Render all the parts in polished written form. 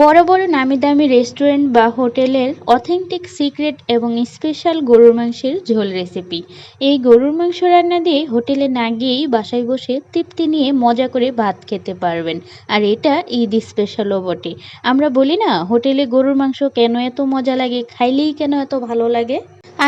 বড় বড় নামি-দামি রেস্টুরেন্ট বা হোটেলের অথেন্টিক সিক্রেট এবং স্পেশাল গরুর মাংসের ঝোল রেসিপি। এই গরুর মাংস রান্না দিয়ে হোটেলে না গিয়েই বাসায় বসে তৃপ্তি নিয়ে মজা করে ভাত খেতে পারবেন। আর এটা ঈদ স্পেশালও বটে। আমরা বলি না, হোটেলে গরুর মাংস কেন এত মজা লাগে, খাইলেই কেন এত ভালো লাগে।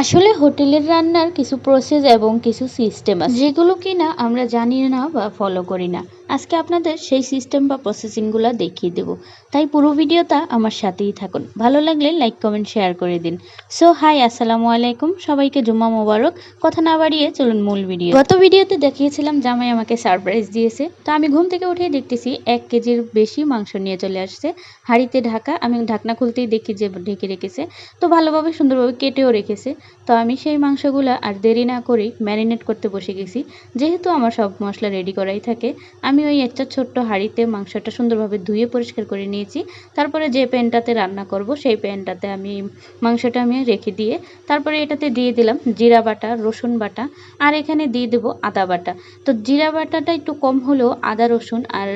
আসলে হোটেলের রান্নার কিছু প্রসেস এবং কিছু সিস্টেম আছে, যেগুলো কিনা আমরা জানি না বা ফলো করি না। আজকে আপনাদের সেই সিস্টেম বা প্রসেসিংগুলো দেখিয়ে দেব, তাই পুরো ভিডিওটা আমার সাথেই থাকুন। ভালো লাগলে লাইক কমেন্ট শেয়ার করে দিন। সো হাই, আসসালামু আলাইকুম, সবাইকে জুম্মা মোবারক। কথা না বাড়িয়ে চলুন মূল ভিডিও। গত ভিডিওতে দেখিয়েছিলাম জামাই আমাকে সারপ্রাইজ দিয়েছে। তো আমি ঘুম থেকে উঠেই দেখতেছি 1 কেজির বেশি মাংস নিয়ে চলে আসছে, হাঁড়িতে ঢাকা। আমি ঢাকনা খুলতেই দেখি যে ঢেকে রেখেছে, তো ভালোভাবে সুন্দরভাবে কেটেও রেখেছে। তো আমি সেই মাংসগুলো আর দেরি না করেই ম্যারিনেট করতে বসে গেছি। যেহেতু আমার সব মশলা রেডি করাই থাকে, আমি ওই একটা ছোট্ট হাঁড়িতে মাংসটা সুন্দরভাবে ধুয়ে পরিষ্কার করে নিয়েছি। তারপরে যে প্যানটাতে রান্না করব সেই প্যানটাতে আমি মাংসটা রেখে দিয়ে তারপরে এটাতে দিয়ে দিলাম জিরা বাটা, রসুন বাটা, আর এখানে দিয়ে দেবো আদা বাটা। তো জিরা বাটাটা একটু কম হলেও আদা রসুন আর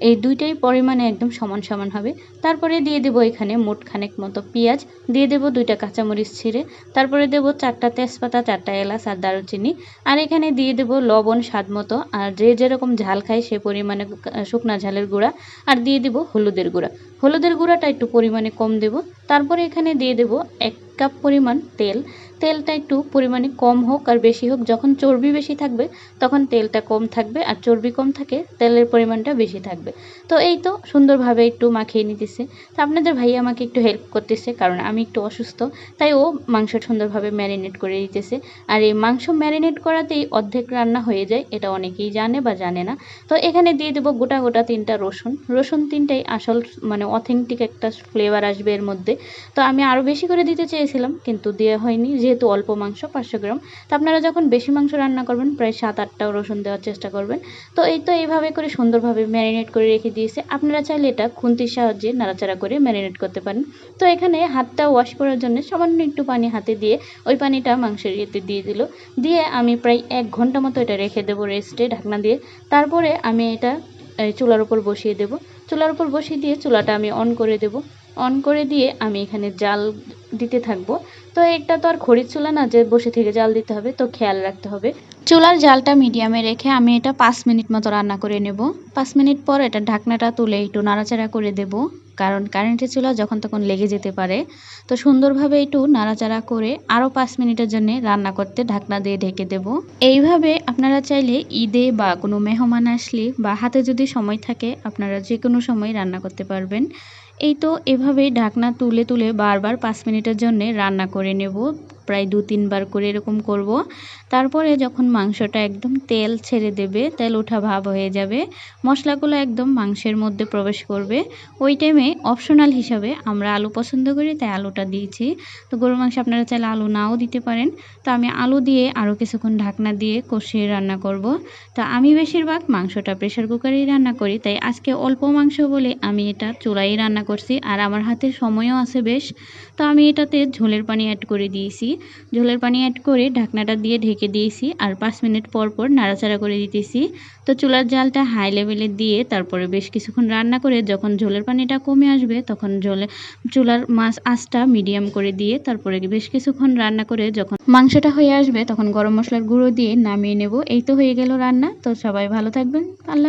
এই দুইটাই পরিমাণে একদম সমান সমান হবে। তারপরে দিয়ে দেবো এখানে মোট খানেক মতো পেঁয়াজ, দিয়ে দেবো 2টা কাঁচামরিচ ছিঁড়ে, তারপরে দেবো 4টা তেজপাতা, 4টা এলাচ আর দারুচিনি, আর এখানে দিয়ে দেবো লবণ স্বাদ মতো, আর যে যেরকম ঝাল খায় সে পরিমাণে শুকনা ঝালের গুঁড়া, আর দিয়ে দেবো হলুদের গুঁড়া। হলুদের গুঁড়াটা একটু পরিমাণে কম দেব। তারপরে এখানে দিয়ে দেবো 1 কাপ পরিমাণ তেল। তেলটা একটু পরিমাণে কম হোক আর বেশি হোক, যখন চর্বি বেশি থাকবে তখন তেলটা কম থাকবে, আর চর্বি কম থাকে তেলের পরিমাণটা বেশি থাকবে। তো এই তো সুন্দরভাবে একটু মাখিয়ে নিতেছে। তো আপনাদের ভাই আমাকে একটু হেল্প করতেছে, কারণ আমি একটু অসুস্থ, তাই ও মাংস সুন্দরভাবে ম্যারিনেট করে দিতেছে। আর এই মাংস ম্যারিনেট করাতেই অর্ধেক রান্না হয়ে যায়, এটা অনেকেই জানে বা জানে না। তো এখানে দিয়ে দেবো গোটা গোটা 3টা রসুন। রসুন 3টাই আসল মানে অথেন্টিক একটা ফ্লেভার আসবে এর মধ্যে। তো আমি আরও বেশি করে দিতে চেয়েছিলাম, কিন্তু দেওয়া হয়নি, যেহেতু অল্প মাংস 500 গ্রাম। তো আপনারা যখন বেশি মাংস রান্না করবেন প্রায় 7-8টাও রসুন দেওয়ার চেষ্টা করবেন। তো এই তো এইভাবে করে সুন্দরভাবে ম্যারিনেট করে রেখে দিয়েছে। আপনারা চাইলে এটা খুন্তির সাহায্যে নাড়াচাড়া করে ম্যারিনেট করতে পারেন। তো এখানে হাতটা ওয়াশ করার জন্য সামান্য একটু পানি হাতে দিয়ে ওই পানিটা মাংসের ইয়েতে দিয়ে দিল। দিয়ে আমি প্রায় 1 ঘন্টা মতো এটা রেখে দেবো রেস্টে ঢাকনা দিয়ে। তারপরে আমি এটা চুলার উপর বসিয়ে দেব। চুলার উপর বসিয়ে দিয়ে চুলাটা আমি অন করে দেব। অন করে দিয়ে আমি এখানে জাল দিতে থাকবো। তো এটা তো আর খড়ির চুলা না যে বসে থেকে জাল দিতে হবে, তো খেয়াল রাখতে হবে। চুলার জালটা মিডিয়ামে রেখে আমি এটা 5 মিনিট মতো রান্না করে নেব। 5 মিনিট পর এটা ঢাকনাটা তুলে একটু নাড়াচাড়া করে দেব, কারণ কারেন্টের চুলা যখন তখন লেগে যেতে পারে। তো সুন্দরভাবে একটু নাড়াচাড়া করে আরও 5 মিনিটের জন্য রান্না করতে ঢাকনা দিয়ে ঢেকে দেব। এইভাবে আপনারা চাইলে ঈদে বা কোনো মেহমান আসলে বা হাতে যদি সময় থাকে আপনারা যে কোনো সময় রান্না করতে পারবেন। এই তো এভাবেই ঢাকনা তুলে তুলে বারবার 5 মিনিটের জন্য রান্না করে নেব, প্রায় 2-3 বার করে এরকম করব। তারপরে যখন মাংসটা একদম তেল ছেড়ে দেবে, তেল ওঠা ভাব হয়ে যাবে, মশলাগুলো একদম মাংসের মধ্যে প্রবেশ করবে, ওই টাইমে অপশনাল হিসাবে আমরা আলু পছন্দ করি তাই আলুটা দিয়েছি। তো গরুর মাংস আপনারা চাইলে আলু নাও দিতে পারেন। তো আমি আলু দিয়ে আরও কিছুক্ষণ ঢাকনা দিয়ে কষিয়ে রান্না করব। তো আমি বেশিরভাগ মাংসটা প্রেশার কুকারেই রান্না করি, তাই আজকে অল্প মাংস বলে আমি এটা চুলায় রান্না করছি, আর আমার হাতে সময়ও আছে বেশ। তো আমি এটাতে ঝোলের পানি অ্যাড করে দিয়েছি। ঝোলের পানি অ্যাড করে ঢাকনাটা দিয়ে ঢেকে দিয়েছি, আর 5 মিনিট পর পর নাড়াচাড়া করে দিতেছি। তো চুলার জালটা হাই লেভেলে দিয়ে তারপরে বেশ কিছুক্ষণ রান্না করে যখন ঝোলের পানিটা কমে আসবে তখন চুলার আঁচটা মিডিয়াম করে দিয়ে তারপরে বেশ কিছুক্ষণ রান্না করে যখন মাংসটা হয়ে আসবে তখন গরম মশলার গুঁড়ো দিয়ে নামিয়ে নেব। এই তো হয়ে গেল রান্না। তো সবাই ভালো থাকবেন। আল্লাহ।